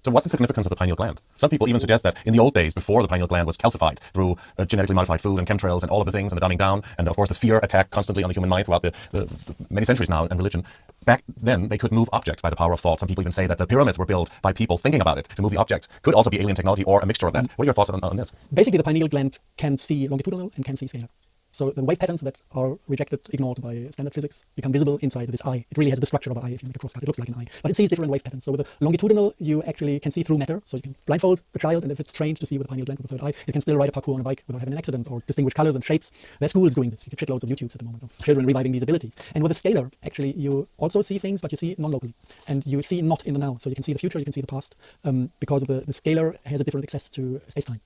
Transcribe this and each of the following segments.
So what's the significance of the pineal gland? Some people even suggest that in the old days, before the pineal gland was calcified through genetically modified food and chemtrails and all of the things and the dumbing down, and of course the fear attack constantly on the human mind throughout the many centuries now and religion, back then they could move objects by the power of thought. Some people even say that the pyramids were built by people thinking about it to move the objects. Could also be alien technology or a mixture of that. What are your thoughts on this? Basically, the pineal gland can see longitudinal and can see scalar. So the wave patterns that are rejected, ignored by standard physics, become visible inside this eye. It really has the structure of an eye. If you make a crosscut, it looks like an eye. But it sees different wave patterns. So with the longitudinal, you actually can see through matter. So you can blindfold a child, and if it's trained to see with the pineal gland with the third eye, it can still ride a parkour on a bike without having an accident or distinguish colors and shapes. There's schools doing this. You can shitloads of YouTubes at the moment of children reviving these abilities. And with the scalar, actually, you also see things, but you see non-locally. And you see not in the now. So you can see the future, you can see the past, because of the scalar has a different access to space-time.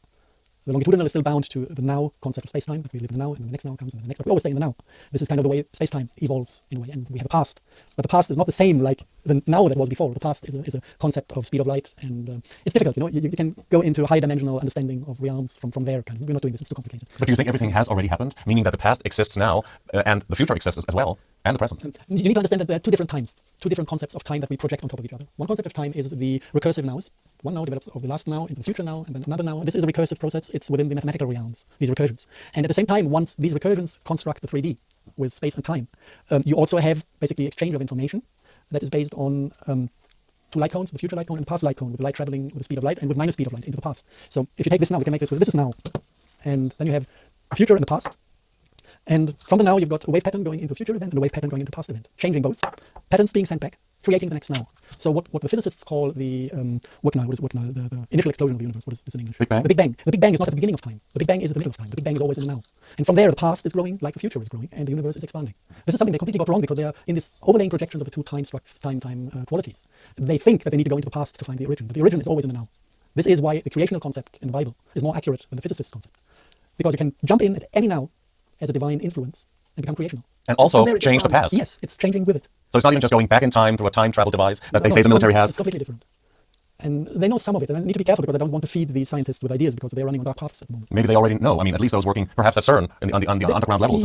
The longitudinal is still bound to the now concept of space-time, that we live in the now, and the next now comes, and the next, but we always stay in the now. This is kind of the way space-time evolves in a way, and we have a past. But the past is not the same like the now that was before. The past is a concept of speed of light, and it's difficult, you can go into a high-dimensional understanding of realms from there, kind of. We're not doing this, it's too complicated. But do you think everything has already happened, meaning that the past exists now, and the future exists as well, and the present? You need to understand that there are two different times, two different concepts of time that we project on top of each other. One concept of time is the recursive nows. One now develops of the last now into the future now, and then another now. This is a recursive process. It's within the mathematical realms, these recursions. And at the same time, once these recursions construct the 3D with space and time, you also have basically exchange of information that is based on two light cones, the future light cone and the past light cone, with the light traveling with the speed of light and with minus speed of light into the past. So if you take this now, we can make this with this is now. And then you have a future and the past. And from the now, you've got a wave pattern going into a future event and a wave pattern going into a past event, changing both. Patterns being sent back, creating the next now. So what the physicists call the the initial explosion of the universe. What is this in English? Big Bang? The Big Bang. The Big Bang is not at the beginning of time. The Big Bang is at the middle of time. The Big Bang is always in the now. And from there, the past is growing like the future is growing, and the universe is expanding. This is something they completely got wrong because they are in this overlaying projections of the two time qualities. They think that they need to go into the past to find the origin, but the origin is always in the now. This is why the creational concept in the Bible is more accurate than the physicist's concept. Because you can jump in at any now as a divine influence and become creational. And also change the past. Yes, it's changing with it. So it's not even just going back in time through a time travel device that they say the military has. It's completely different. And they know some of it, and I need to be careful because I don't want to feed these scientists with ideas because they're running on dark paths at the moment. Maybe they already know. I mean, at least those working perhaps at CERN on the underground levels.